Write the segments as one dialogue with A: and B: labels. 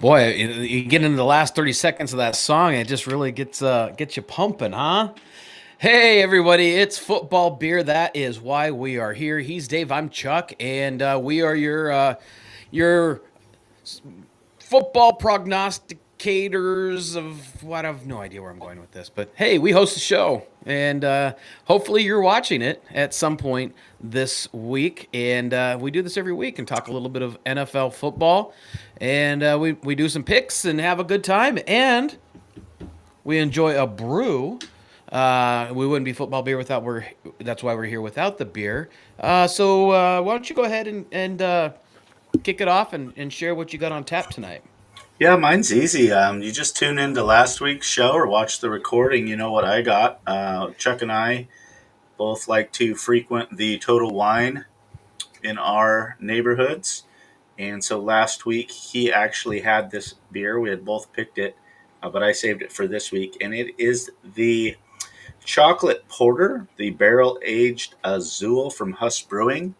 A: Boy, you get into the last 30 seconds of that song, it just really gets you pumping, huh? Hey, everybody, it's Football Beer. That is why we are here. He's Dave, I'm Chuck, and we are your football prognosticators of what. I have no idea where I'm going with this, but hey, we host a show, and hopefully you're watching it at some point this week. And we do this every week and talk a little bit of NFL football, and we do some picks and have a good time, and we enjoy a brew. We wouldn't be football beer without we're. That's why we're here without the beer. So why don't you go ahead and kick it off and share what you got on tap tonight?
B: Yeah, mine's easy. You just tune into last week's show or watch the recording. You know what I got. Chuck and I both like to frequent the Total Wine in our neighborhoods. And so last week, he actually had this beer. We had both picked it, but I saved it for this week. And it is the Chocolate Porter, the barrel aged Azul from Huss Brewing.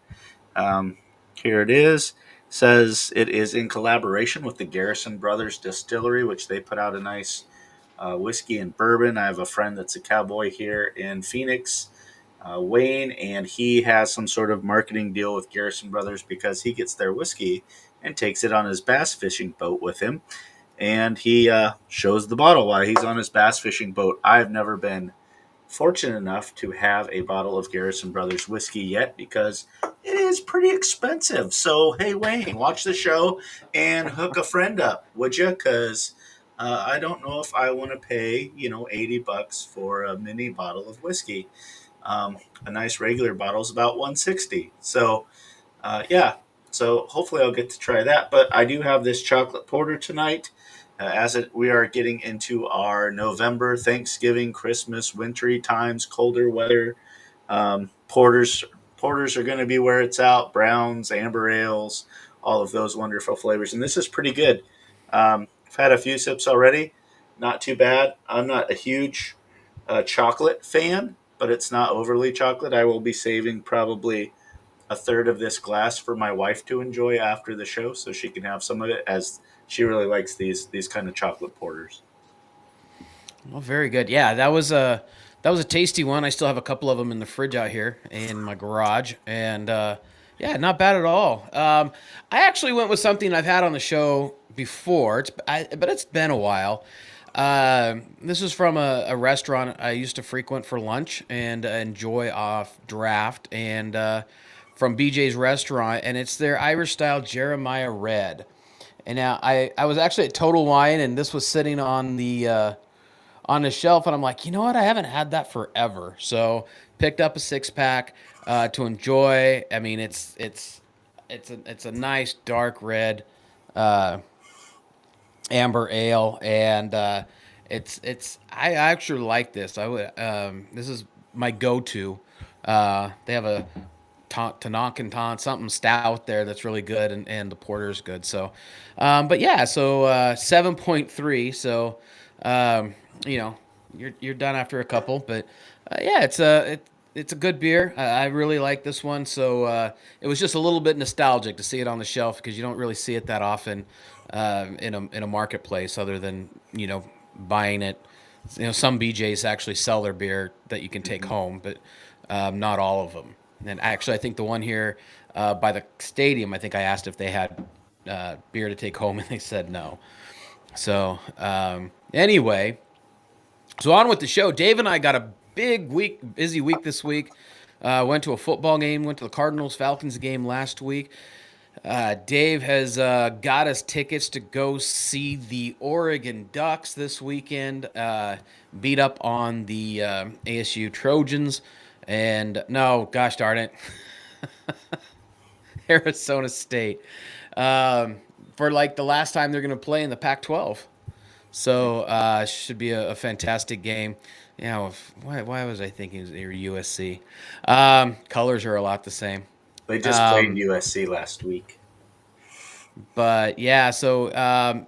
B: Here it is. Says it is in collaboration with the Garrison Brothers Distillery, which they put out a nice whiskey and bourbon. I have a friend that's a cowboy here in Phoenix, Wayne, and he has some sort of marketing deal with Garrison Brothers because he gets their whiskey and takes it on his bass fishing boat with him. And he shows the bottle while he's on his bass fishing boat. I've never been fortunate enough to have a bottle of Garrison Brothers whiskey yet because it is pretty expensive. So, hey, Wayne, watch the show and hook a friend up, would you? Because I don't know if I want to pay, $80 for a mini bottle of whiskey. A nice regular bottle is about 160. So, yeah. So hopefully I'll get to try that. But I do have this chocolate porter tonight. We are getting into our November, Thanksgiving, Christmas, wintry times, colder weather. Porters are going to be where it's out. Browns, amber ales, all of those wonderful flavors, and this is pretty good. I've had a few sips already, not too bad. I'm not a huge chocolate fan, but it's not overly chocolate. I will be saving probably a third of this glass for my wife to enjoy after the show, so she can have some of it as she really likes these kind of chocolate porters.
A: Well, very good. Yeah, that was a tasty one. I still have a couple of them in the fridge out here in my garage, and yeah, not bad at all. I actually went with something I've had on the show before, but it's been a while. This is from a restaurant I used to frequent for lunch and enjoy off draft, and from BJ's restaurant, and it's their Irish style Jeremiah Red. And now I was actually at Total Wine, and this was sitting on the shelf, and I'm like, you know what? I haven't had that forever. So picked up a 6 pack to enjoy. I mean, it's a nice dark red uh, amber ale, and it's I actually like this. I would this is my go-to. They have a Tanakh and Ton something stout there that's really good, and the porter is good. So, but yeah, so 7.3. So, you know, you're done after a couple, but yeah, it's a good beer. I really like this one. So it was just a little bit nostalgic to see it on the shelf because you don't really see it that often in a marketplace other than buying it. Some BJ's actually sell their beer that you can take
B: Mm-hmm.
A: home, but not all of them. And actually, I think the one here by the stadium, I think I asked if they had beer to take home, and they said no. So anyway, so on with the show. Dave and I got a big week, busy week this week. Went to a football game. Went to the Cardinals Falcons game last week. Dave has got us tickets to go see the Oregon Ducks this weekend. Beat up on the ASU Trojans, and no, gosh darn it, Arizona State. For like the last time they're going to play in the Pac-12. So should be a fantastic game. Why was I thinking they were USC? Colors are a lot the same.
B: They just played
A: Um,
B: USC last week.
A: but yeah, so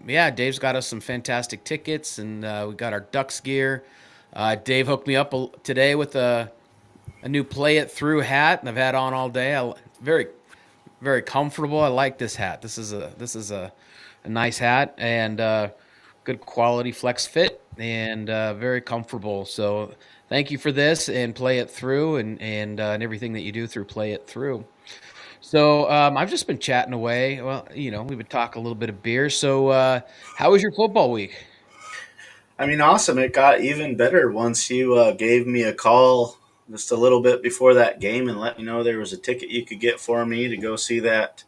A: yeah, Dave's got us some fantastic tickets, and we got our Ducks gear. Dave hooked me up today with a new Play It Through hat, and I've had on all day. Very very comfortable. I like this hat. This is a a nice hat, and good quality flex fit, and very comfortable. So thank you for this, and play it through, and everything that you do through play it through. So I've just been chatting away. Well, we've been talking a little bit of beer. So how was your football week?
B: I mean, awesome. It got even better once you gave me a call just a little bit before that game and let me know there was a ticket you could get for me to go see that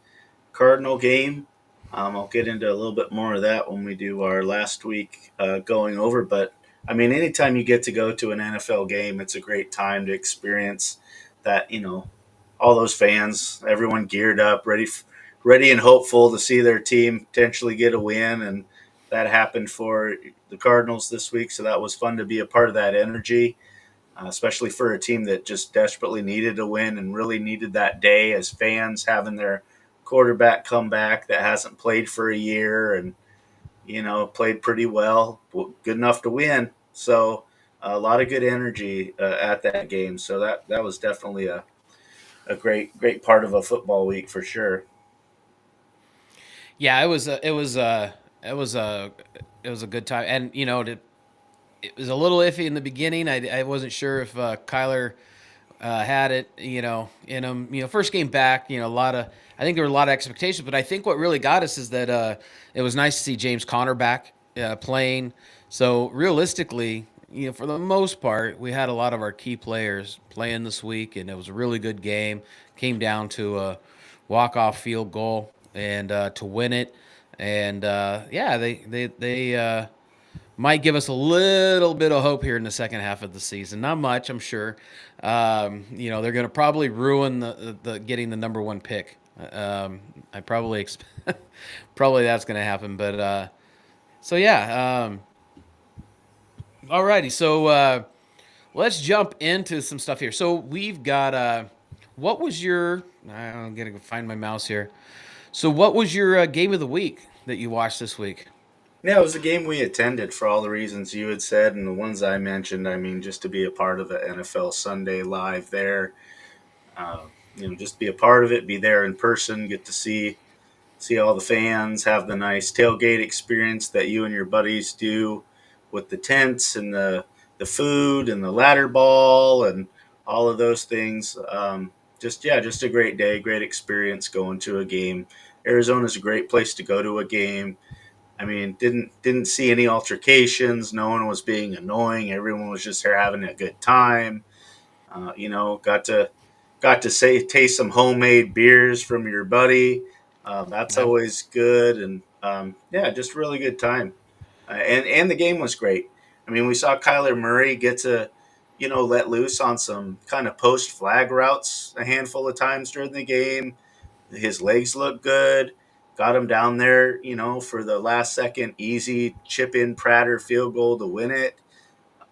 B: Cardinal game. I'll get into a little bit more of that when we do our last week going over. But I mean, anytime you get to go to an NFL game, it's a great time to experience that. All those fans, everyone geared up, ready and hopeful to see their team potentially get a win, and that happened for the Cardinals this week. So that was fun to be a part of that energy, especially for a team that just desperately needed a win and really needed that day as fans having their quarterback come back that hasn't played for a year and played pretty well, good enough to win. So a lot of good energy at that game. So that was definitely a great part of a football week for sure.
A: Yeah, it was a good time, and it was a little iffy in the beginning. I wasn't sure if Kyler had it, in him. First game back, I think there were a lot of expectations, but I think what really got us is that it was nice to see James Conner back playing. So realistically, for the most part, we had a lot of our key players playing this week, and it was a really good game. Came down to a walk-off field goal and to win it, and yeah, they might give us a little bit of hope here in the second half of the season. Not much, I'm sure. They're going to probably ruin the getting the number one pick. I probably probably that's going to happen. But so yeah. Alrighty. So let's jump into some stuff here. So we've got what was your? I'm gonna go find my mouse here. So what was your game of the week that you watched this week?
B: Yeah, it was a game we attended for all the reasons you had said and the ones I mentioned. I mean, just to be a part of the NFL Sunday Live there, just be a part of it, be there in person, get to see all the fans, have the nice tailgate experience that you and your buddies do with the tents and the food and the ladder ball and all of those things. Just a great day, great experience going to a game. Arizona's a great place to go to a game. I mean, didn't see any altercations. No one was being annoying. Everyone was just there having a good time. Got to say taste some homemade beers from your buddy. That's
A: Yep.
B: always good, and yeah, just really good time. And the game was great. I mean, we saw Kyler Murray get to let loose on some kind of post flag routes a handful of times during the game. His legs look good. Got him down there, for the last second easy chip in Prater field goal to win it.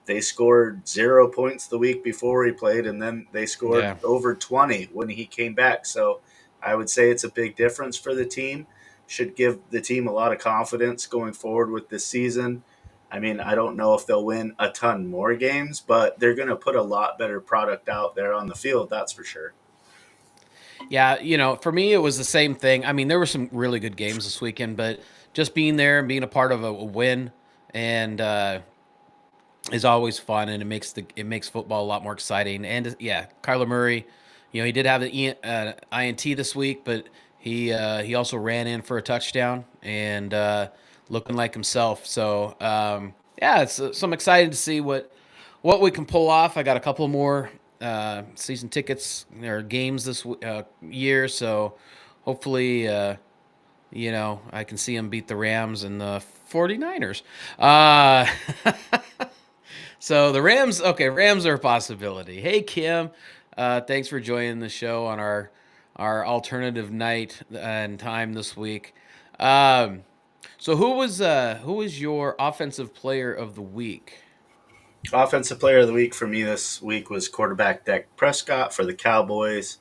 B: They scored 0 points the week before he played, and then they scored
A: Yeah.
B: over 20 when he came back. So I would say it's a big difference for the team. Should give the team a lot of confidence going forward with this season. I mean, I don't know if they'll win a ton more games, but they're going to put a lot better product out there on the field, that's for sure.
A: Yeah, for me, it was the same thing. I mean, there were some really good games this weekend, but just being there and being a part of a win and is always fun, and it makes football a lot more exciting. And yeah, Kyler Murray, he did have the INT this week, but he also ran in for a touchdown and looking like himself. So yeah, so I'm excited to see what we can pull off. I got a couple more season tickets or games this year, so hopefully, I can see them beat the Rams and the 49ers. Uh, so the Rams, okay, Rams are a possibility. Hey, Kim, thanks for joining the show on our alternative night and time this week. Um, so who was your offensive player of the week?
B: Offensive player of the week for me this week was quarterback Dak Prescott for the Cowboys.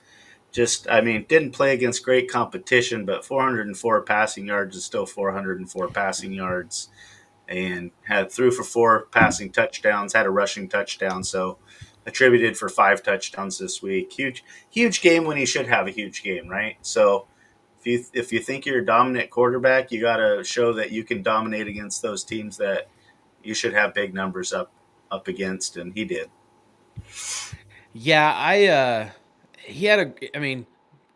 B: Just, I mean, didn't play against great competition, but 404 passing yards is still 404 passing yards, and had threw for four passing touchdowns, had a rushing touchdown, so attributed for 5 touchdowns this week. Huge game when he should have a huge game, right? So If you think you're a dominant quarterback, you got to show that you can dominate against those teams that you should have big numbers up against, and he did.
A: Yeah, he had I mean,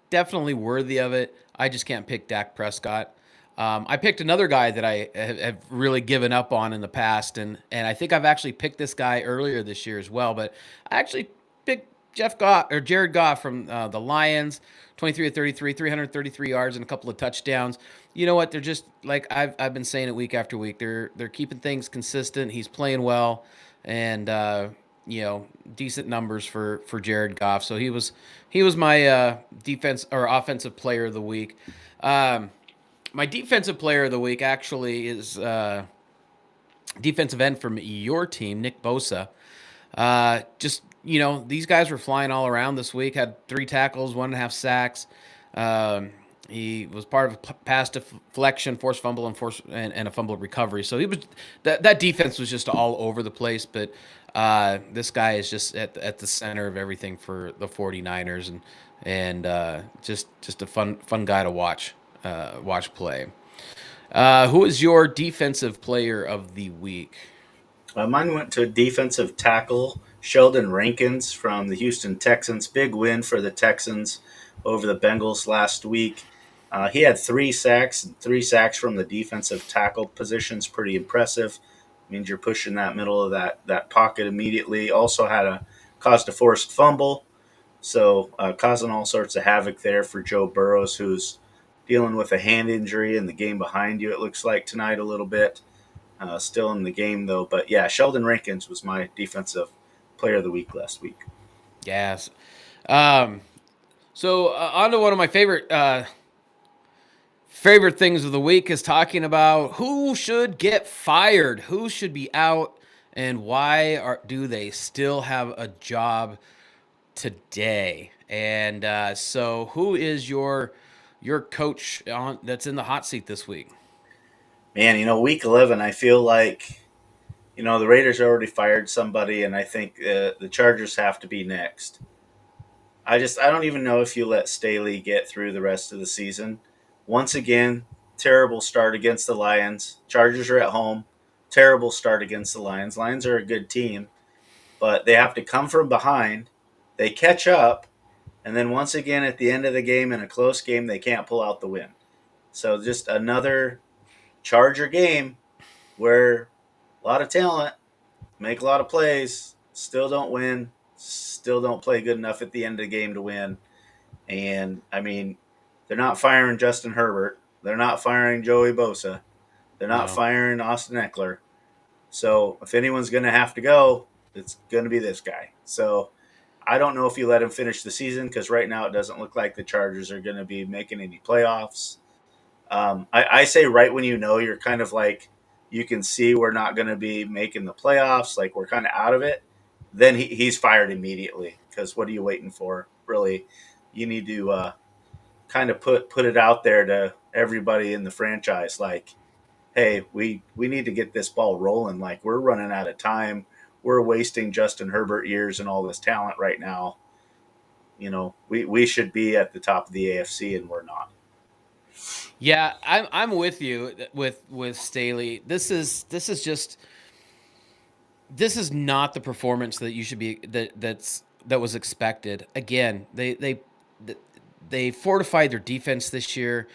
A: definitely worthy of it. I just can't pick Dak Prescott. I picked another guy that I have really given up on in the past, and I think I've actually picked this guy earlier this year as well. But I actually picked Jeff Goff or Jared Goff from the Lions, 23 of 33, 333 yards and a couple of touchdowns. You know what? They're just like I've been saying it week after week. They're keeping things consistent. He's playing well, and decent numbers for Jared Goff. So he was my defense or offensive player of the week. My defensive player of the week actually is defensive end from your team, Nick Bosa. Just these guys were flying all around this week. Had 3 tackles, 1.5 sacks. He was part of a pass deflection, forced fumble, and a fumble recovery. So he was that defense was just all over the place. But this guy is just at the center of everything for the 49ers, and just a fun guy to watch play. Who is your defensive player of the week?
B: Mine went to defensive tackle Sheldon Rankins from the Houston Texans. Big win for the Texans over the Bengals last week. He had 3 sacks, 3 sacks from the defensive tackle positions. Pretty impressive. Means you're pushing that middle of that pocket immediately. Also caused a forced fumble, so causing all sorts of havoc there for Joe Burrows, who's dealing with a hand injury in the game behind you. It looks like tonight a little bit. Still in the game though, but yeah, Sheldon Rankins was my defensive player of the week last week.
A: Yes. Um, so on to one of my favorite things of the week is talking about who should get fired, who should be out, and why do they still have a job today? And so, who is your coach that's in the hot seat this week?
B: Man, week 11, I feel like the Raiders already fired somebody, and I think the Chargers have to be next. I don't even know if you let Staley get through the rest of the season. Once again, terrible start against the Lions. Chargers are at home. Terrible start against the Lions. Lions are a good team, but they have to come from behind. They catch up, and then once again at the end of the game in a close game, they can't pull out the win. So just another Charger game where a lot of talent, make a lot of plays, still don't win, still don't play good enough at the end of the game to win. And I mean, they're not firing Justin Herbert. They're not firing Joey Bosa. They're not
A: No.
B: firing Austin Eckler. So if anyone's going to have to go, it's going to be this guy. So I don't know if you let him finish the season because right now it doesn't look like the Chargers are going to be making any playoffs. I say right when you're kind of like you can see we're not going to be making the playoffs, like we're kind of out of it, then he's fired immediately because what are you waiting for? Really, you need to kind of put it out there to everybody in the franchise like, hey, we need to get this ball rolling. Like we're running out of time. We're wasting Justin Herbert years and all this talent right now. We should be at the top of the AFC and we're not.
A: Yeah, I'm with you with Staley. This is not the performance that you should be that was expected. Again, they fortified their defense this year.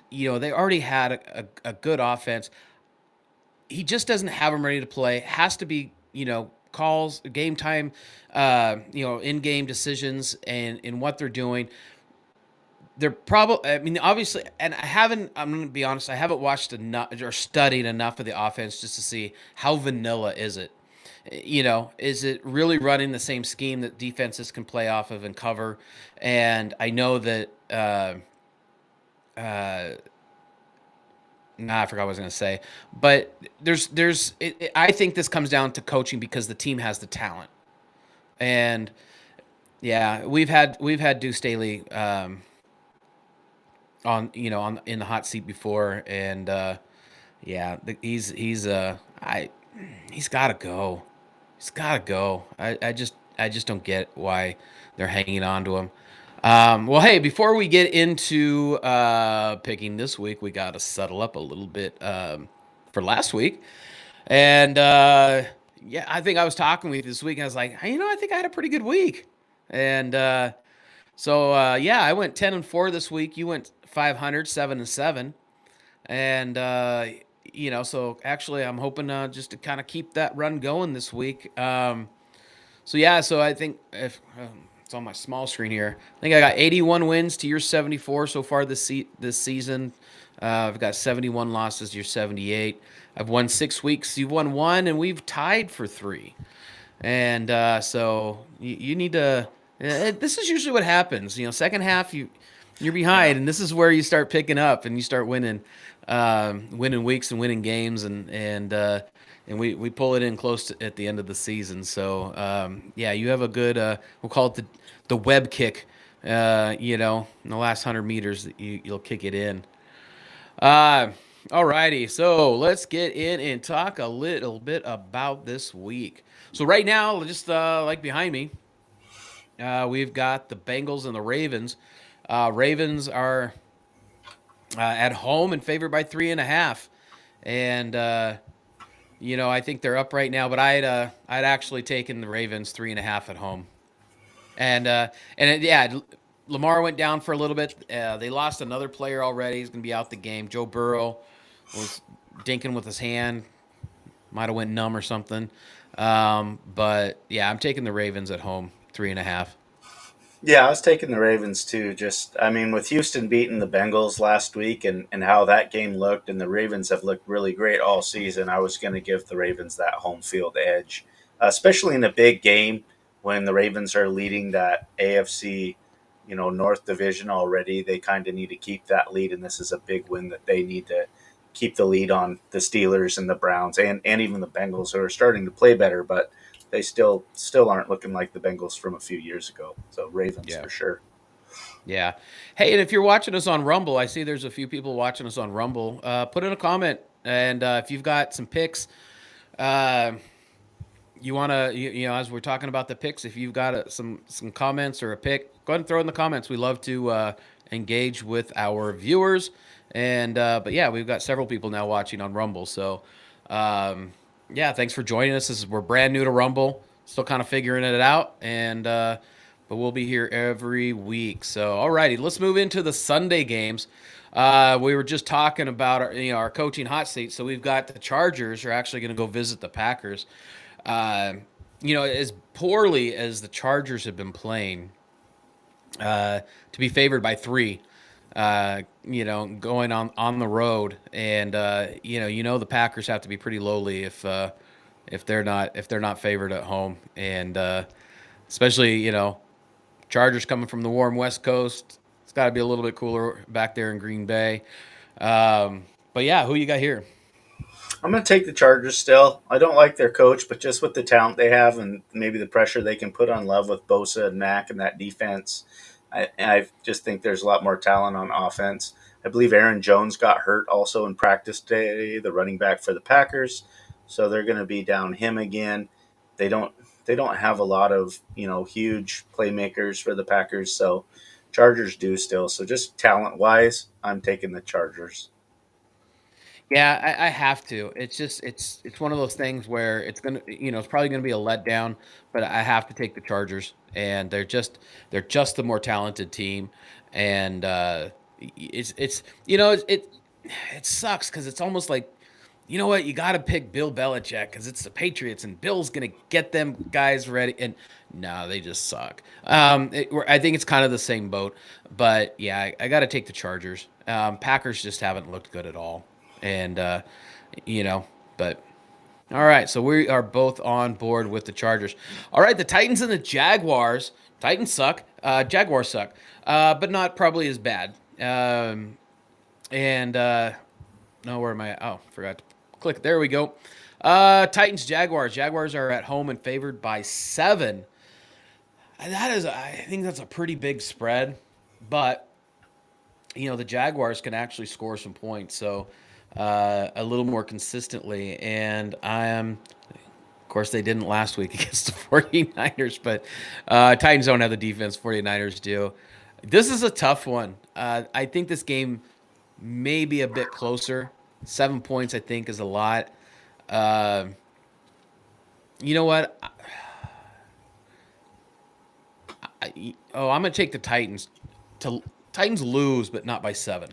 A: They already had a good offense. He just doesn't have them ready to play. Has to be calls, game time, in game decisions, and in what they're doing. They're probably, I mean, obviously, and I'm going to be honest, I haven't watched enough or studied enough of the offense just to see how vanilla is it. Is it really running the same scheme that defenses can play off of and cover? And I know that, uh, I forgot what I was going to say, but I think this comes down to coaching because the team has the talent. And yeah, we've had Deuce Staley, on in the hot seat before, and yeah, he's got to go. He's got to go. I just don't get why they're hanging on to him. Well, hey, before we get into picking this week, we got to settle up a little bit for last week. And yeah, I think I was talking with you this week, and I was like, hey, I think I had a pretty good week. And yeah, I went 10-4 this week. You went 500, 7-7. And so actually, I'm hoping just to kind of keep that run going this week. So I think if it's on my small screen here, I think I got 81 wins to your 74 so far this season. I've got 71 losses to your 78. I've won 6 weeks. You've won one, and we've tied for three. And so you need to. This is usually what happens. Second half you're
B: Yeah.
A: behind, and this is where you start picking up and you start winning weeks and winning games, and we pull it in close at the end of the season. So yeah, you have a good we'll call it the web kick. In the last 100 meters, that you'll kick it in. Uh, Alrighty, so let's get in and talk a little bit about this week. So right now, just like behind me, we've got the Bengals and the Ravens. Ravens are at home and favored by 3.5, and I think they're up right now. But I'd actually taken the Ravens 3.5 at home, yeah, Lamar went down for a little bit. They lost another player already. He's going to be out the game. Joe Burrow was dinking with his hand, might have went numb or something. But yeah, I'm taking the Ravens at home, 3.5.
B: Yeah, I was taking the Ravens too. Just, I mean, with Houston beating the Bengals last week and how that game looked, and the Ravens have looked really great all season, I was going to give the Ravens that home field edge, especially in a big game when the Ravens are leading that AFC, North Division already. They kind of need to keep that lead, and this is a big win that they need to keep the lead on the Steelers and the Browns and even the Bengals, who are starting to play better, but they still aren't looking like the Bengals from a few years ago. So Ravens
A: Yeah.
B: for sure.
A: Yeah. Hey, and if you're watching us on Rumble, I see there's a few people watching us on Rumble. Put in a comment, and if you've got some picks, uh, you want to, as we're talking about the picks, if you've got some comments or a pick, go ahead and throw it in the comments. We love to engage with our viewers, and but yeah, we've got several people now watching on Rumble. So yeah, thanks for joining us. We're brand new to Rumble, still kind of figuring it out, and but we'll be here every week. So alrighty, let's move into the Sunday games. We were just talking about our coaching hot seat. So we've got the Chargers are actually going to go visit the Packers. Uh, as poorly as the Chargers have been playing, to be favored by three, going on the road, and the Packers have to be pretty lowly if they're not favored at home, and especially Chargers coming from the warm West Coast. It's got to be a little bit cooler back there in Green Bay. But yeah, who you got here?
B: I'm going to take the Chargers still. I don't like their coach, but just with the talent they have and maybe the pressure they can put on Love with Bosa and Mack and that defense, I just think there's a lot more talent on offense. I believe Aaron Jones got hurt also in practice today, the running back for the Packers, so they're going to be down him again. They don't they don't have a lot of huge playmakers for the Packers, so Chargers do still. So just talent wise, I'm taking the Chargers.
A: Yeah, I have to. It's just it's one of those things where it's probably gonna be a letdown, but I have to take the Chargers, and they're just the more talented team, and it's it sucks because it's almost like what, you got to pick Bill Belichick because it's the Patriots and Bill's gonna get them guys ready, and no, they just suck. I think it's kind of the same boat, but yeah, I got to take the Chargers. Packers just haven't looked good at all, and you know, but all right, so we are both on board with the Chargers. All right, the Titans and the Jaguars. Titans suck. Jaguars suck, but not probably as bad. And no, where am I? Oh, forgot to click. There we go. Titans, Jaguars. Jaguars are at home and favored by 7. I think that's a pretty big spread, but the Jaguars can actually score some points, so a little more consistently. And of course, they didn't last week against the 49ers, but Titans don't have the defense 49ers do. This is a tough one. I think this game may be a bit closer. 7 points, I think, is a lot. Uh, you know what? I'm gonna take the Titans. To Titans lose, but not by 7.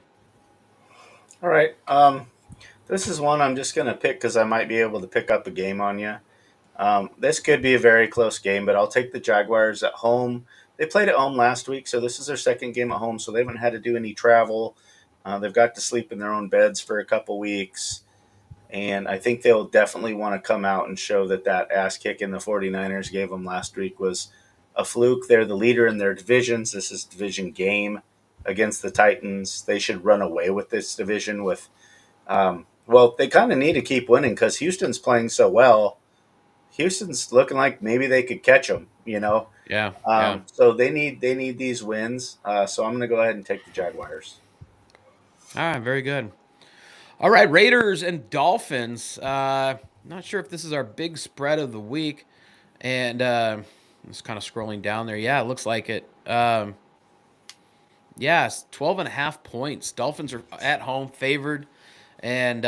B: All right. This is one I'm just going to pick because I might be able to pick up a game on you. This could be a very close game, but I'll take the Jaguars at home. They played at home last week, so this is their second game at home, so they haven't had to do any travel. They've got to sleep in their own beds for a couple weeks, and I think they'll definitely want to come out and show that that ass kicking the 49ers gave them last week was a fluke. They're the leader in their divisions. This is division game against the Titans. They should run away with this division with well, they kind of need to keep winning because Houston's playing so well. Houston's looking like maybe they could catch them, you know.
A: Yeah, yeah.
B: So they need these wins. So I'm going to go ahead and take the Jaguars.
A: All right, very good. All right, Raiders and Dolphins. Not sure if this is our big spread of the week, and just kind of scrolling down there. Yeah, it looks like it. Yes, 12 and a half points. Dolphins are at home favored, and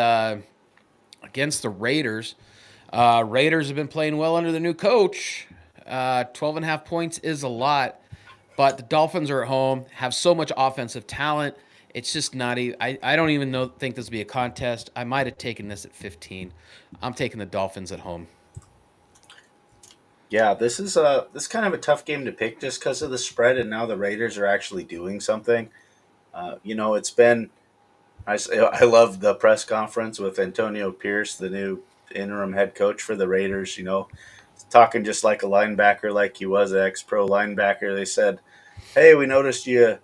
A: against the Raiders. Raiders have been playing well under the new coach. 12 and a half points is a lot, but the Dolphins are at home, have so much offensive talent. It's just not even. I don't even think this will be a contest. I might have taken this at 15. I'm taking the Dolphins at home.
B: Yeah, this is kind of a tough game to pick just because of the spread, and now the Raiders are actually doing something. It's been I love the press conference with Antonio Pierce, the new interim head coach for the Raiders. Talking just like a linebacker, like he was an ex-pro linebacker. They said, "Hey, we noticed you.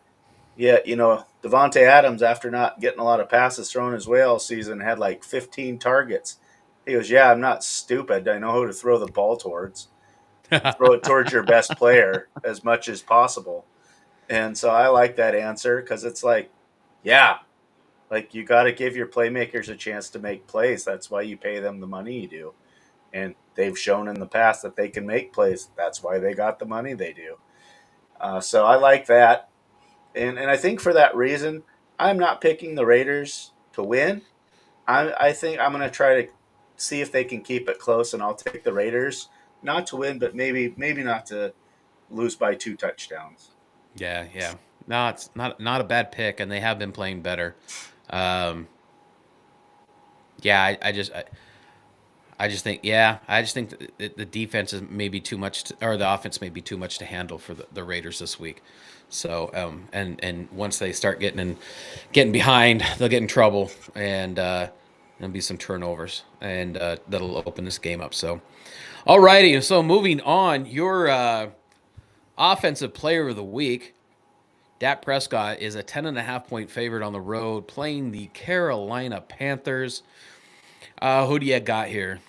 B: Yeah, Devonte Adams, after not getting a lot of passes thrown his way all season, had like 15 targets." He goes, "Yeah, I'm not stupid. I know who to throw the ball towards. Throw it towards your best player as much as possible." And so I like that answer because it's like, yeah, like you got to give your playmakers a chance to make plays. That's why you pay them the money you do. And they've shown in the past that they can make plays. That's why they got the money they do. So I like that. And I think for that reason, I'm not picking the Raiders to win. I think I'm going to try to see if they can keep it close, and I'll take the Raiders not to win, but maybe not to lose by 2 touchdowns.
A: Yeah, yeah. No, it's not a bad pick, and they have been playing better. Um, yeah, I just think the defense is maybe too much, or the offense may be too much to handle for the Raiders this week. So and once they start getting behind, they'll get in trouble, and there'll be some turnovers, and that'll open this game up. So, alrighty. So moving on, your offensive player of the week. Dak Prescott is a 10.5 point favorite on the road playing the Carolina Panthers. Who do you got here?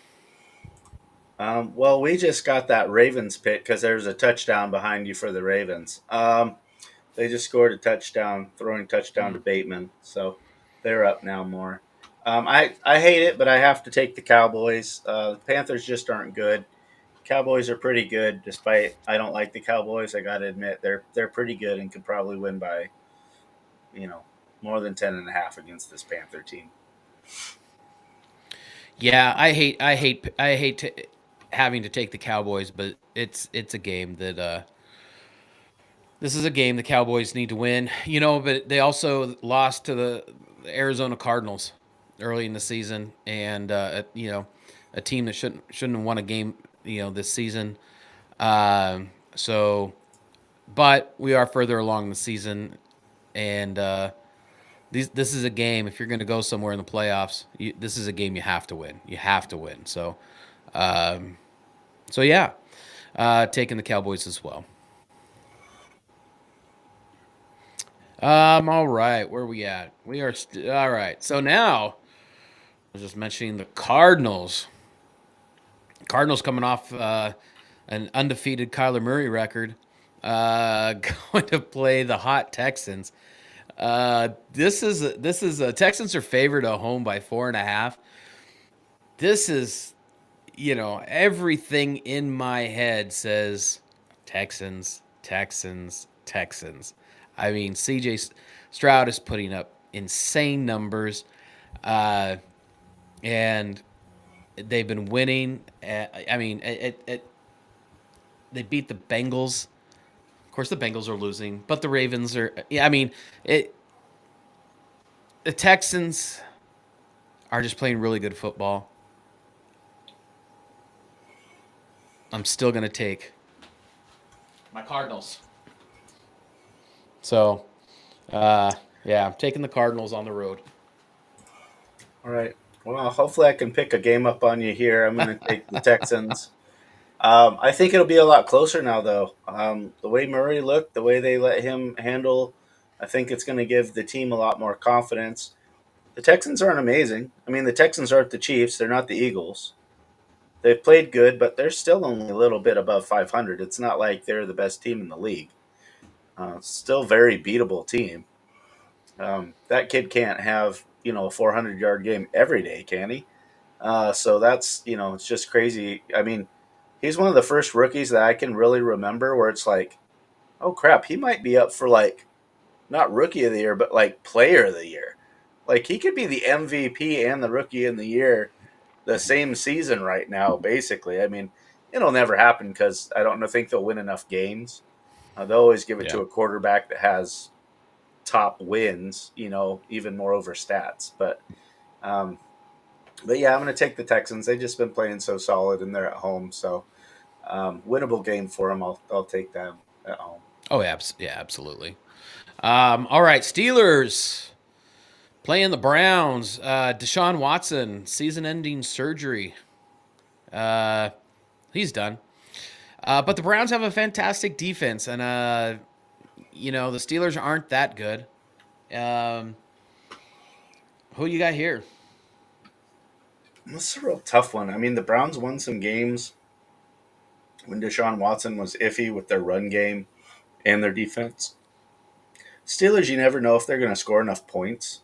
B: Well, we just got that Ravens pick because there's a touchdown behind you for the Ravens. They just scored a touchdown, throwing touchdown to Bateman, so they're up now more. I hate it, but I have to take the Cowboys. The Panthers just aren't good. Cowboys are pretty good, despite I don't like the Cowboys. I got to admit they're pretty good and could probably win by you know more than 10.5 against this Panther team.
A: Yeah, I hate having to take the Cowboys, but it's a game that this is a game the Cowboys need to win. But they also lost to the Arizona Cardinals early in the season, and a team that shouldn't have won a game this season. So, but we are further along the season, and this is a game. If you're going to go somewhere in the playoffs, this is a game you have to win. You have to win. Um, so yeah, taking the Cowboys as well. All right, where are we at? We are all right. So now, I was just mentioning the Cardinals. Cardinals coming off an undefeated Kyler Murray record, going to play the hot Texans. This is Texans are favored at home by 4.5. This is everything in my head says Texans, Texans, Texans. I mean, CJ Stroud is putting up insane numbers, uh, and they've been winning. I mean, they beat the Bengals. Of course, the Bengals are losing, but the Ravens are. Yeah, I mean, it. The Texans are just playing really good football. I'm still gonna take my Cardinals. So, uh, yeah, I'm taking the Cardinals on the road.
B: All right. Well, hopefully I can pick a game up on you here. I'm going to take the Texans. I think it'll be a lot closer now, though. The way Murray looked, the way they let him handle, I think it's going to give the team a lot more confidence. The Texans aren't amazing. I mean, the Texans aren't the Chiefs. They're not the Eagles. They've played good, but they're still only a little bit above 500. It's not like they're the best team in the league. Still very beatable team. That kid can't have a 400-yard game every day, can he? So that's it's just crazy. I mean, he's one of the first rookies that I can really remember where it's like, oh crap, he might be up for like not rookie of the year, but like player of the year. Like he could be the MVP and the rookie in the year the same season right now. Basically, I mean, it'll never happen because I don't think they'll win enough games. They'll always give it
A: Yeah.
B: to a quarterback that has top wins, even more over stats. Um, but yeah, I'm going to take the Texans. They've just been playing so solid, and they're at home, so winnable game for them. I'll take them at home.
A: Oh, yeah, absolutely. All right, Steelers playing the Browns. Deshaun Watson, season-ending surgery. Uh, he's done. But the Browns have a fantastic defense, and the Steelers aren't that good. Um, who you got here?
B: This is a real tough one. I mean, the Browns won some games when Deshaun Watson was iffy with their run game and their defense. Steelers, you never know if they're going to score enough points.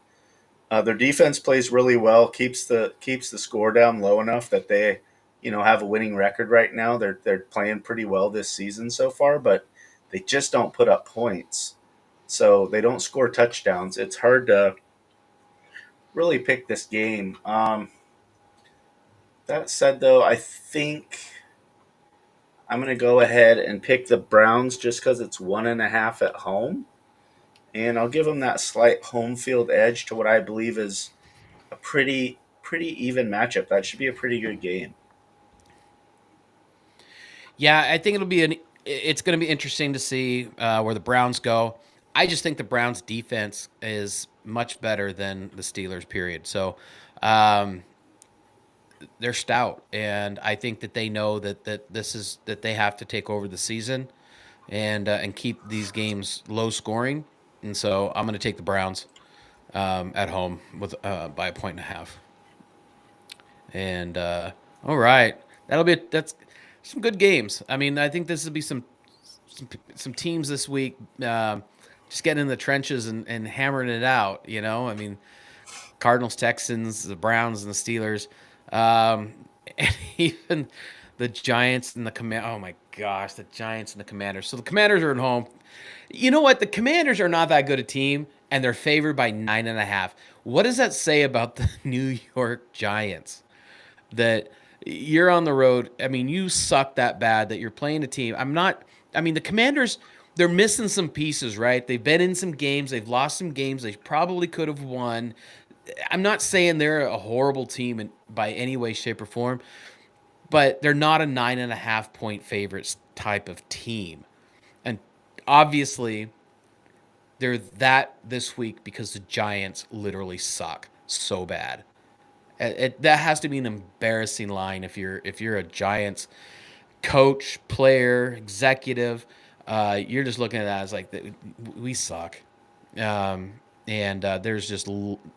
B: Their defense plays really well, keeps the score down low enough that they, have a winning record right now. They're playing pretty well this season so far, but they just don't put up points. So they don't score touchdowns. It's hard to really pick this game. That said, though, I think I'm going to go ahead and pick the Browns just because it's 1.5 at home. And I'll give them that slight home field edge to what I believe is a pretty even matchup. That should be a pretty good game.
A: Yeah, I think it's going to be interesting to see where the Browns go. I just think the Browns defense is much better than the Steelers. Period. So um, they're stout, and I think that they know that they have to take over the season and keep these games low scoring. And so I'm going to take the Browns at home with by 1.5. And all right, that's some good games. I mean, I think this will be some teams this week just getting in the trenches and hammering it out. I mean, Cardinals, Texans, the Browns, and the Steelers, and even the Giants and the Command. Oh my gosh, the Giants and the Commanders. So the Commanders are at home. You know what? The Commanders are not that good a team, and they're favored by 9.5. What does that say about the New York Giants? That you're on the road. I mean, you suck that bad that you're playing a team. I'm not. I mean, the Commanders, they're missing some pieces, right? They've been in some games. They've lost some games. They probably could have won. I'm not saying they're a horrible team by any way, shape, or form, but they're not a 9.5 point favorites type of team. And obviously, they're that this week because the Giants literally suck so bad. That has to be an embarrassing line if you're a Giants coach, player, executive. You're just looking at that as like we suck, um, and there's just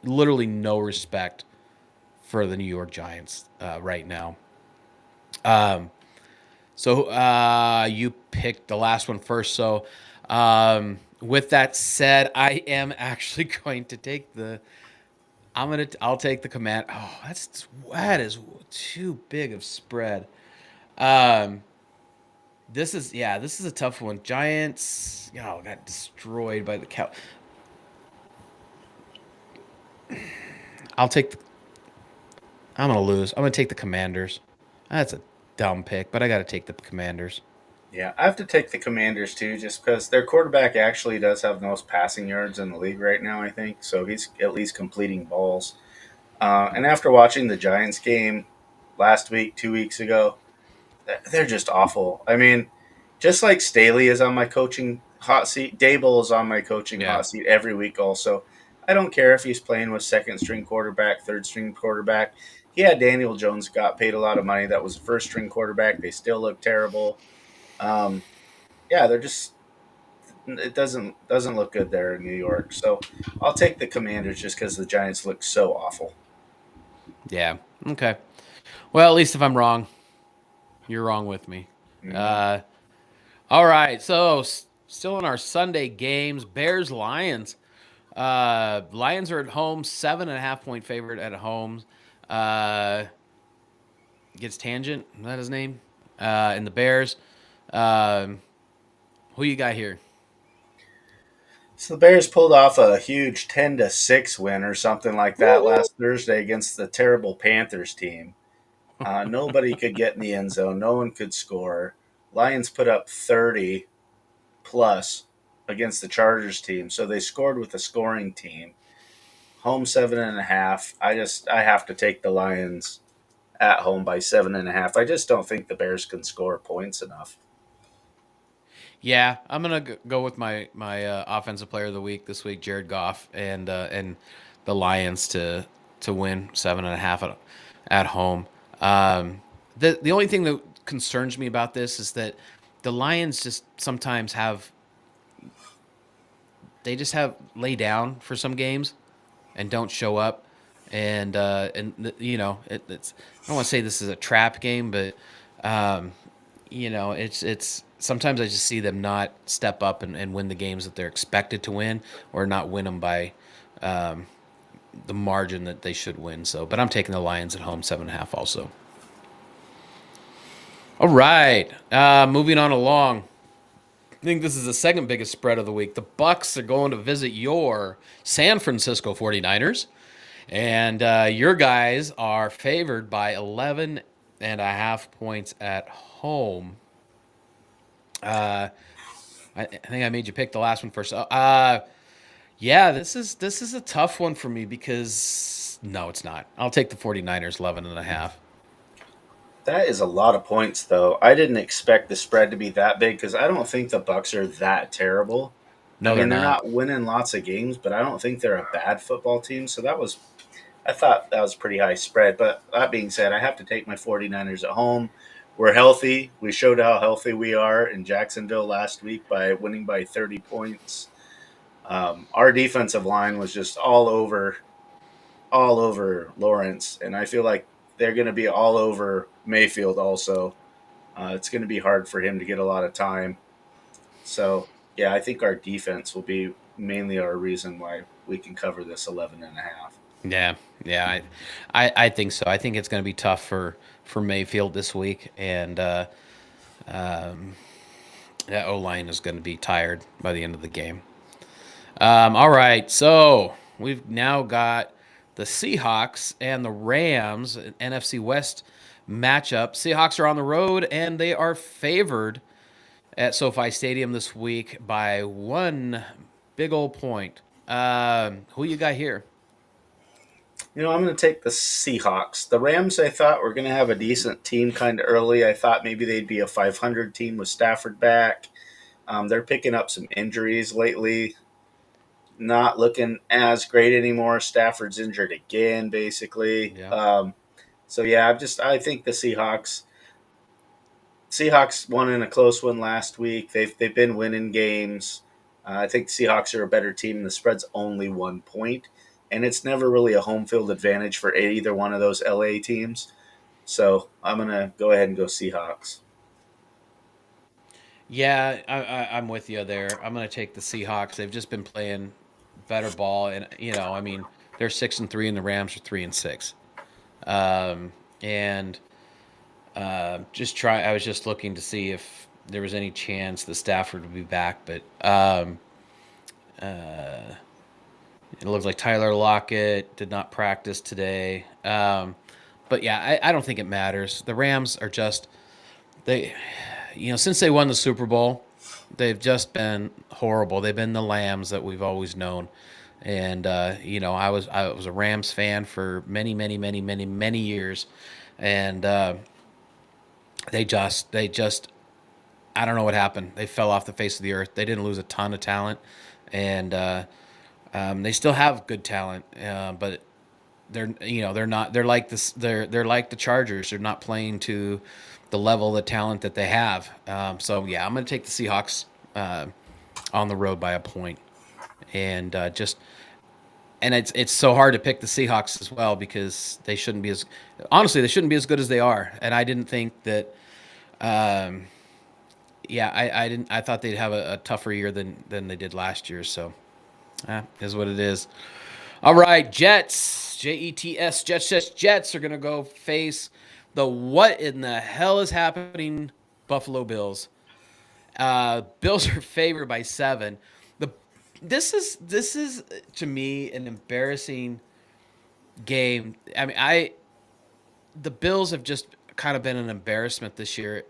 A: literally no respect for the New York Giants right now. Um, so you picked the last one first. So with that said, I am actually going to take the I'll take the command. Oh, that is too big of spread. Um, this is a tough one. Giants, got destroyed by the cow. I'll take. I'm gonna lose. I'm gonna take the Commanders. That's a dumb pick, but I got to take the Commanders.
B: Yeah, I have to take the Commanders too, just because their quarterback actually does have the most passing yards in the league right now. I think so. He's at least completing balls. And after watching the Giants game last week, 2 weeks ago, they're just awful. I mean, just like Staley is on my coaching hot seat, Dable is on my coaching
A: Yeah.
B: hot seat every week. Also, I don't care if he's playing with second string quarterback, third string quarterback. He had Daniel Jones, got paid a lot of money. That was a first string quarterback. They still look terrible. Um, yeah, they're just it doesn't look good there in New York. So I'll take the Commanders just because the Giants look so awful.
A: Yeah. Okay. Well, at least if I'm wrong, you're wrong with me.
B: Mm-hmm.
A: Uh, all right. So still in our Sunday games, Bears Lions. Lions are at home, 7.5 point favorite at home. Uh, Gets Tangent. Is that his name? And the Bears. Um, who you got here?
B: So the Bears pulled off a huge 10-6 win or something like that
A: Woohoo!
B: last Thursday against the terrible Panthers team. Nobody could get in the end zone. No one could score. Lions put up 30 plus against the Chargers team, so they scored with a scoring team. Home 7.5. I have to take the Lions at home by 7.5. I just don't think the Bears can score points enough.
A: Yeah, I'm gonna go with my offensive player of the week this week, Jared Goff, and the Lions to win 7.5 at home. The only thing that concerns me about this is that the Lions just sometimes have lay down for some games and don't show up, it's I don't want to say this is a trap game, but um, it's sometimes I just see them not step up and win the games that they're expected to win, or not win them by um, the margin that they should win. So, but I'm taking the Lions at home 7.5 also. All right, moving on along. I think this is the second biggest spread of the week. The Bucks are going to visit your San Francisco 49ers, and your guys are favored by 11.5 points at home. Uh, I think I made you pick the last one first. Yeah, this is a tough one for me because no, it's not. I'll take the 49ers 11.5.
B: That is a lot of points, though. I didn't expect the spread to be that big because I don't think the Bucks are that terrible. I
A: No, they're
B: mean, they're
A: not.
B: not winning lots of games, but I don't think they're a bad football team. So I thought that was a pretty high spread. But that being said, I have to take my 49ers at home. We're healthy. We showed how healthy we are in Jacksonville last week by winning by 30 points. Our defensive line was just all over Lawrence, and I feel like they're going to be all over Mayfield also. It's going to be hard for him to get a lot of time. So, yeah, I think our defense will be mainly our reason why we can cover this 11.5.
A: Yeah, yeah, I think so. I think it's going to be tough for Mayfield this week, and um, that O line is going to be tired by the end of the game. All right, so we've now got the Seahawks and the Rams, an NFC West matchup. Seahawks are on the road and they are favored at SoFi Stadium this week by one big old point. Who you got here?
B: I'm going to take the Seahawks. The Rams, I thought, were going to have a decent team kind of early. I thought maybe they'd be a 500 team with Stafford back. They're picking up some injuries lately. Not looking as great anymore. Stafford's injured again, basically.
A: Yeah.
B: So yeah, I think the Seahawks won in a close one last week. They've been winning games. I think the Seahawks are a better team. The spread's only 1 point, and it's never really a home field advantage for either one of those LA teams. So I'm gonna go ahead and go Seahawks.
A: Yeah, I'm with you there. I'm going to take the Seahawks. They've just been playing better ball, and I mean, they're 6-3, and the Rams are 3-6. And just try. I was just looking to see if there was any chance the Stafford would be back, but it looks like Tyler Lockett did not practice today. But yeah, I don't think it matters. The Rams are just they, since they won the Super Bowl, they've just been horrible. They've been the lambs that we've always known. And I was a Rams fan for many, many, many, many, many years, and they just I don't know what happened. They fell off the face of the earth. They didn't lose a ton of talent, and they still have good talent, but they're not they're like this they're like the Chargers. They're not playing to the level of talent that they have. So yeah, I'm going to take the Seahawks on the road by a point, and it's so hard to pick the Seahawks as well because they shouldn't be as honestly they shouldn't be as good as they are, and I didn't think that. Um, yeah, I didn't. I thought they'd have a tougher year than they did last year. So, is what it is. All right, Jets, Jets, Jets are gonna go face the what in the hell is happening? Buffalo Bills. Bills are favored by 7. The this is to me an embarrassing game. I mean, the Bills have just kind of been an embarrassment this year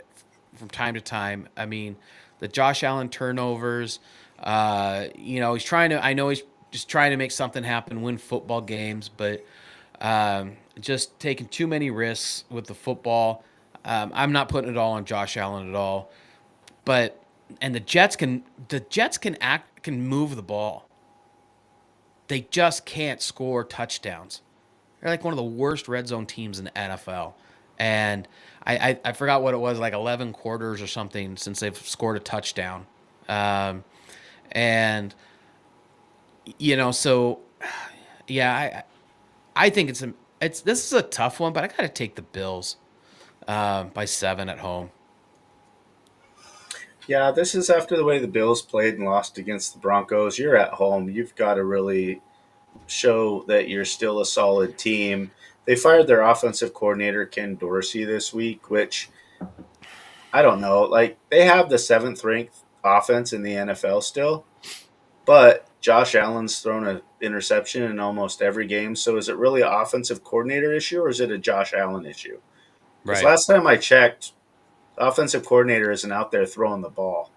A: from time to time. I mean, the Josh Allen turnovers. He's trying to. I know he's just trying to make something happen, win football games, but just taking too many risks with the football. I'm not putting it all on Josh Allen at all, but and the Jets can move the ball. They just can't score touchdowns. They're like one of the worst red zone teams in the NFL. And I forgot what it was, like 11 quarters or something since they've scored a touchdown. Um, and, so yeah, I think this is a tough one, but I got to take the Bills by 7 at home.
B: Yeah, this is after the way the Bills played and lost against the Broncos. You're at home. You've got to really show that you're still a solid team. They fired their offensive coordinator, Ken Dorsey, this week, which I don't know. Like, they have the seventh ranked offense in the NFL still, but Josh Allen's thrown an interception in almost every game. So is it really an offensive coordinator issue or is it a Josh Allen issue? Because
A: Right.
B: last time I checked, the offensive coordinator isn't out there throwing the ball.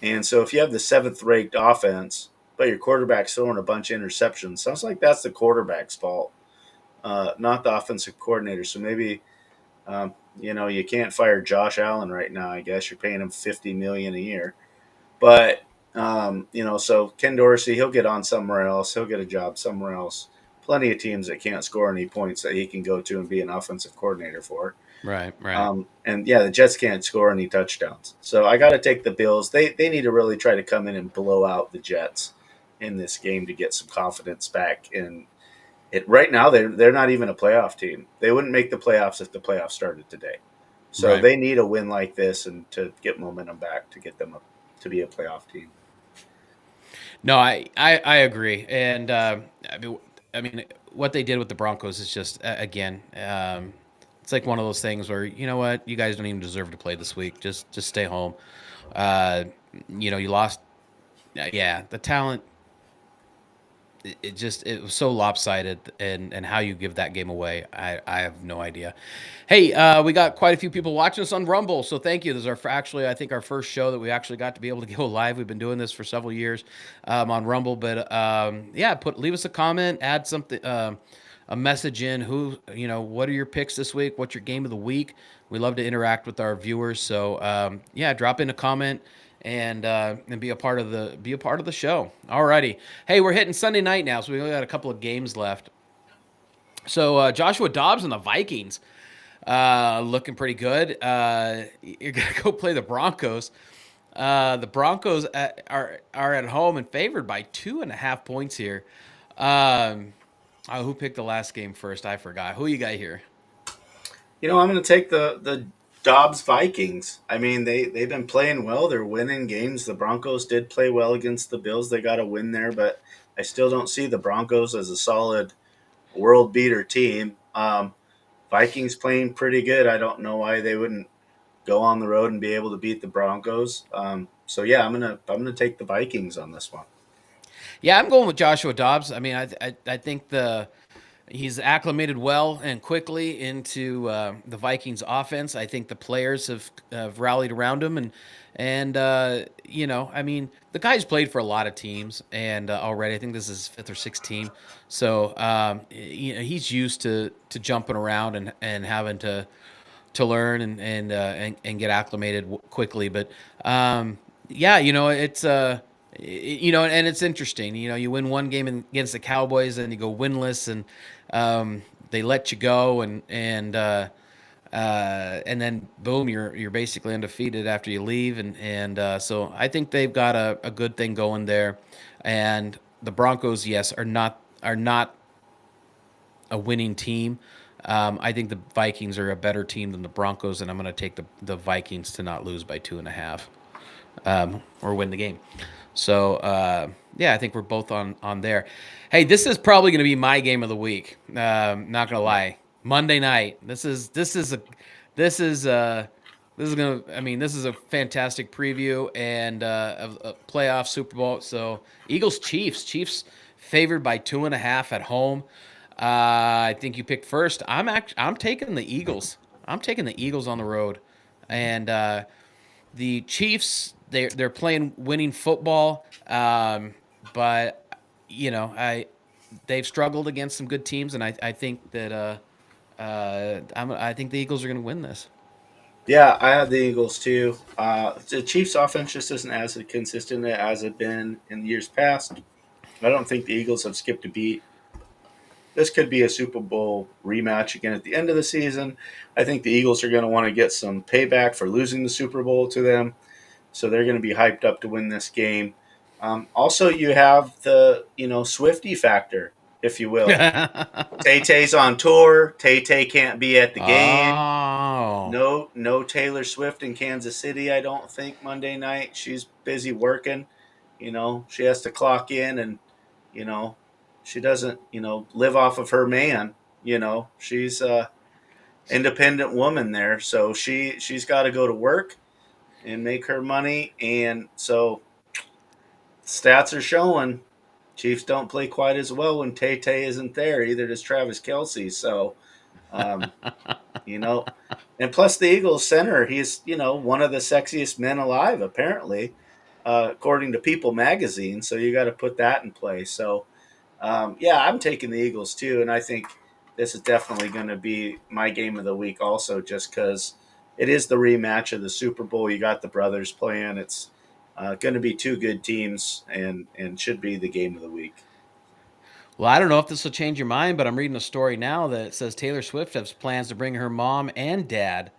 B: And so if you have the seventh ranked offense, but your quarterback's throwing a bunch of interceptions, sounds like that's the quarterback's fault, not the offensive coordinator. So maybe you can't fire Josh Allen right now. I guess you're paying him $50 million a year, but so Ken Dorsey, he'll get on somewhere else. He'll get a job somewhere else. Plenty of teams that can't score any points that he can go to and be an offensive coordinator for.
A: Right. Right.
B: And yeah, the Jets can't score any touchdowns. So I got to take the Bills. They need to really try to come in and blow out the Jets in this game to get some confidence back. And it right now they're not even a playoff team. They wouldn't make the playoffs if the playoffs started today. So
A: Right.
B: they need a win like this and to get momentum back to get them up to be a playoff team.
A: No, I agree, and I mean, what they did with the Broncos is just again, it's like one of those things where you know what, you guys don't even deserve to play this week. Just stay home. Uh, you lost. Yeah, the talent. It was so lopsided, and how you give that game away, I have no idea. Hey, we got quite a few people watching us on Rumble, so thank you. This is actually I think our first show that we actually got to be able to go live. We've been doing this for several years on Rumble, but yeah, leave us a comment, add something, a message in. What are your picks this week? What's your game of the week? We love to interact with our viewers, so yeah, drop in a comment and be a part of the show. Alrighty. Hey, we're hitting Sunday night now, so we only got a couple of games left. So Joshua Dobbs and the Vikings looking pretty good. You're gonna go play the Broncos. The Broncos are at home and favored by 2.5 points here. Who picked the last game first? I forgot. Who you got here?
B: I'm going to take the Dobbs Vikings. I mean, they've been playing well. They're winning games. The Broncos did play well against the Bills. They got a win there, but I still don't see the Broncos as a solid world beater team. Vikings playing pretty good. I don't know why they wouldn't go on the road and be able to beat the Broncos. So yeah, I'm gonna take the Vikings on this one.
A: Yeah, I'm going with Joshua Dobbs. I mean, I think he's acclimated well and quickly into the Vikings offense. I think the players have rallied around him, and I mean, the guy's played for a lot of teams, and already I think this is his fifth or sixth team. So he's used to jumping around and having to learn and get acclimated quickly. But yeah, and it's interesting. You win one game against the Cowboys, and you go winless, and they let you go, and then boom, you're basically undefeated after you leave, and so I think they've got a good thing going there, and the Broncos, yes, are not a winning team. I think the Vikings are a better team than the Broncos, and I'm going to take the Vikings to not lose by 2.5, or win the game. So yeah, I think we're both on there. Hey, this is probably going to be my game of the week. Not going to lie, Monday night. This is gonna. I mean, this is a fantastic preview and of a playoff Super Bowl. So Eagles Chiefs. Chiefs favored by 2.5 at home. I think you picked first. I'm taking the Eagles. I'm taking the Eagles on the road, and the Chiefs. They're playing winning football, but they've struggled against some good teams, and I think that I think the Eagles are going to win this.
B: Yeah, I have the Eagles too. The Chiefs' offense just isn't as consistent as it been in years past. I don't think the Eagles have skipped a beat. This could be a Super Bowl rematch again at the end of the season. I think the Eagles are going to want to get some payback for losing the Super Bowl to them, so they're going to be hyped up to win this game. Also, you have the Swifty factor, if you will. Tay Tay's on tour. Tay Tay can't be at the game.
A: Oh,
B: No Taylor Swift in Kansas City, I don't think, Monday night. She's busy working. She has to clock in, and, you know, she doesn't, live off of her man. She's a independent woman there. So she's got to go to work and make her money. And so stats are showing Chiefs don't play quite as well when Tay Tay isn't there. Either does Travis Kelsey. So, um, you know, and plus the Eagles center, he's one of the sexiest men alive, apparently, according to People Magazine. So you got to put that in play. So yeah, I'm taking the Eagles too, and I think this is definitely going to be my game of the week. Also, just because it is the rematch of the Super Bowl. You got the brothers playing. It's going to be two good teams, and should be the game of the week.
A: well, I don't know if this will change your mind, but I'm reading a story now that says Taylor Swift has plans to bring her mom and dad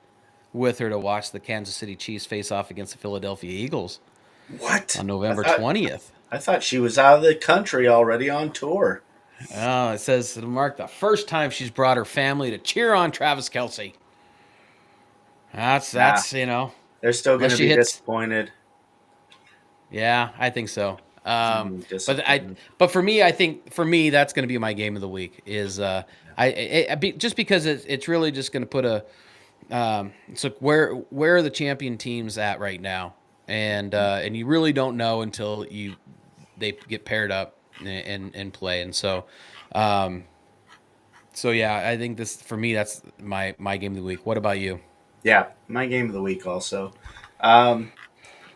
A: with her to watch the Kansas City Chiefs face off against the Philadelphia Eagles
B: What?
A: on
B: I
A: November
B: thought
A: 20th.
B: I thought she was out of the country already on tour.
A: Oh, it says it'll mark the first time she's brought her family to cheer on Travis Kelsey. That's
B: Nah,
A: that's
B: they're still going
A: unless
B: to
A: she
B: be
A: hits.
B: disappointed.
A: Yeah, I think so. But
B: Disappointed.
A: but for me, I think for me that's going to be my game of the week. Is just because it's really just going to put a so where are the champion teams at right now, and you really don't know until they get paired up and play, and um, so yeah, I think this for me that's my game of the week. What about you?
B: Yeah, my game of the week also. Um,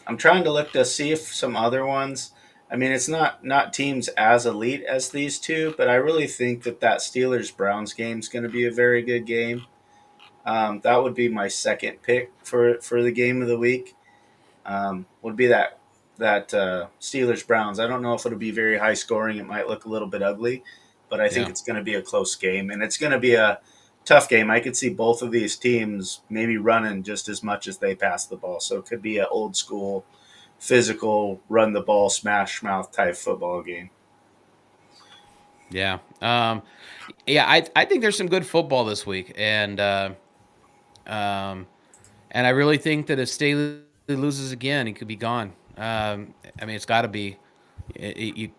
B: I'm trying to look to see if some other ones. I mean, it's not teams as elite as these two, but I really think that Steelers Browns game is going to be a very good game. That would be my second pick for the game of the week. Would be that Steelers Browns. I don't know if it'll be very high scoring. It might look a little bit ugly, but I think
A: Yeah.
B: it's going to be a close game, and it's going to be a tough game. I could see both of these teams maybe running just as much as they pass the ball, so it could be an old school, physical, run the ball, smash mouth type football game.
A: Yeah. Yeah, I think there's some good football this week, um, and I really think that if Staley loses again, he could be gone. I mean, it's got to be you,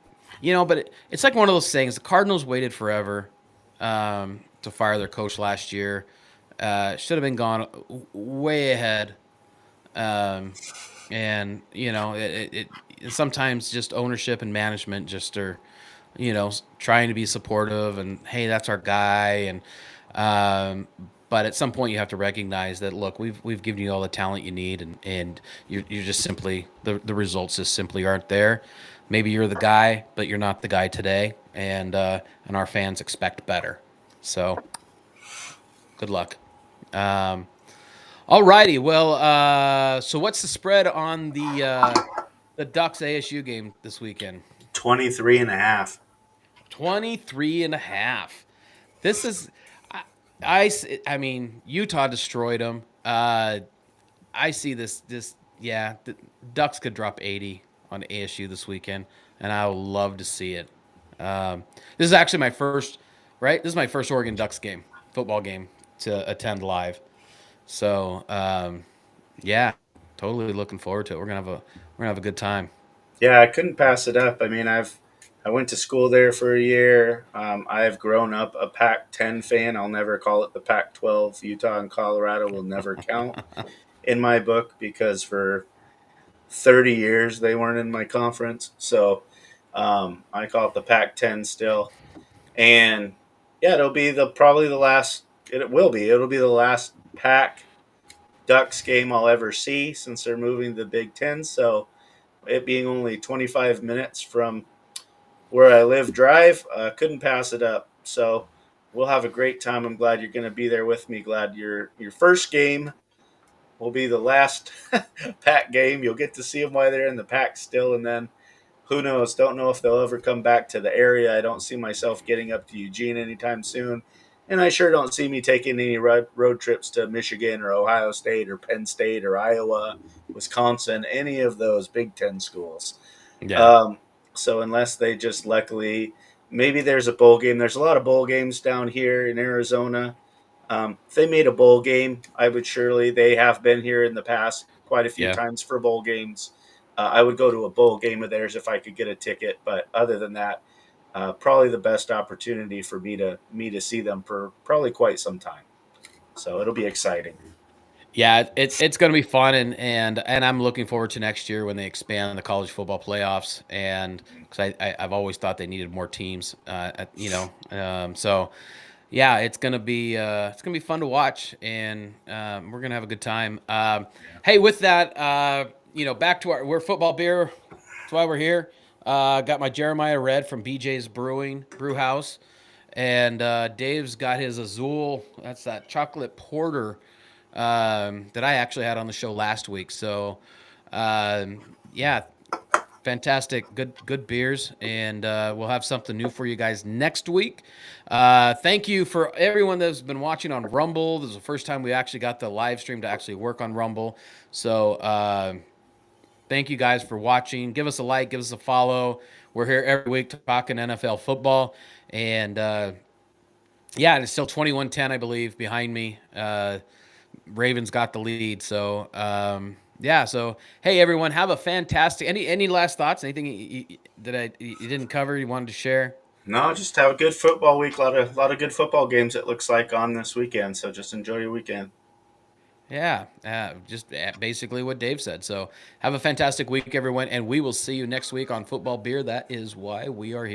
A: but it's like one of those things. The Cardinals waited forever to fire their coach last year. Should have been gone way ahead. Um, and sometimes just ownership and management just are trying to be supportive and hey, that's our guy. And but at some point you have to recognize that look, we've given you all the talent you need, and you're just simply the results just simply aren't there. Maybe you're the guy, but you're not the guy today, and our fans expect better. So good luck. Um, all righty. Well, so what's the spread on the Ducks ASU game this weekend?
B: 23 and a half.
A: 23 and a half. This is, I, I mean, Utah destroyed them. I see yeah, the Ducks could drop 80 on ASU this weekend, and I would love to see it. This is actually my first, right? This is my first Oregon Ducks game, football game to attend live. So, yeah, totally looking forward to it. We're gonna have a good time.
B: Yeah, I couldn't pass it up. I mean, I went to school there for a year. I've grown up a Pac-10 fan. I'll never call it the Pac-12. Utah and Colorado will never count in my book because for 30 years they weren't in my conference. So I call it the Pac-10 still. And yeah, it'll be the probably the last. It will be. It'll be the last Pac Ducks game I'll ever see since they're moving to the Big Ten. So it being only 25 minutes from where I live drive, couldn't pass it up. So we'll have a great time. I'm glad you're going to be there with me. Glad your first game will be the last Pac game. You'll get to see them while they're in the Pac still, and then who knows? Don't know if they'll ever come back to the area. I don't see myself getting up to Eugene anytime soon. And I sure don't see me taking any road trips to Michigan or Ohio State or Penn State or Iowa, Wisconsin, any of those Big Ten schools.
A: Yeah,
B: Um, so unless they just luckily, maybe there's a bowl game. There's a lot of bowl games down here in Arizona. If they made a bowl game, I would surely. They have been here in the past quite a few
A: yeah.
B: times for bowl games. I would go to a bowl game of theirs if I could get a ticket. But other than that, probably the best opportunity for me to see them for probably quite some time. So it'll be exciting.
A: Yeah, it's going to be fun, and I'm looking forward to next year when they expand the college football playoffs, and because I've always thought they needed more teams, so yeah, it's gonna be fun to watch, and we're gonna have a good time. Hey, with that, back to we're football beer. That's why we're here. Got my Jeremiah Red from BJ's Brew House, and Dave's got his Azul. That's that chocolate porter that I actually had on the show last week. So, yeah, fantastic, good beers, and we'll have something new for you guys next week. Thank you for everyone that's been watching on Rumble. This is the first time we actually got the live stream to actually work on Rumble. So, thank you guys for watching. Give us a like, give us a follow. We're here every week talking NFL football, and yeah, it's still 21-10, I believe, behind me. Ravens got the lead. So, yeah. So, hey, everyone, have a fantastic. Any last thoughts? Anything that you didn't cover you wanted to share?
B: No, just have a good football week. A lot of good football games. It looks like on this weekend. So just enjoy your weekend.
A: Yeah, just basically what Dave said. So, have a fantastic week, everyone, and we will see you next week on Football Beer. That is why we are here.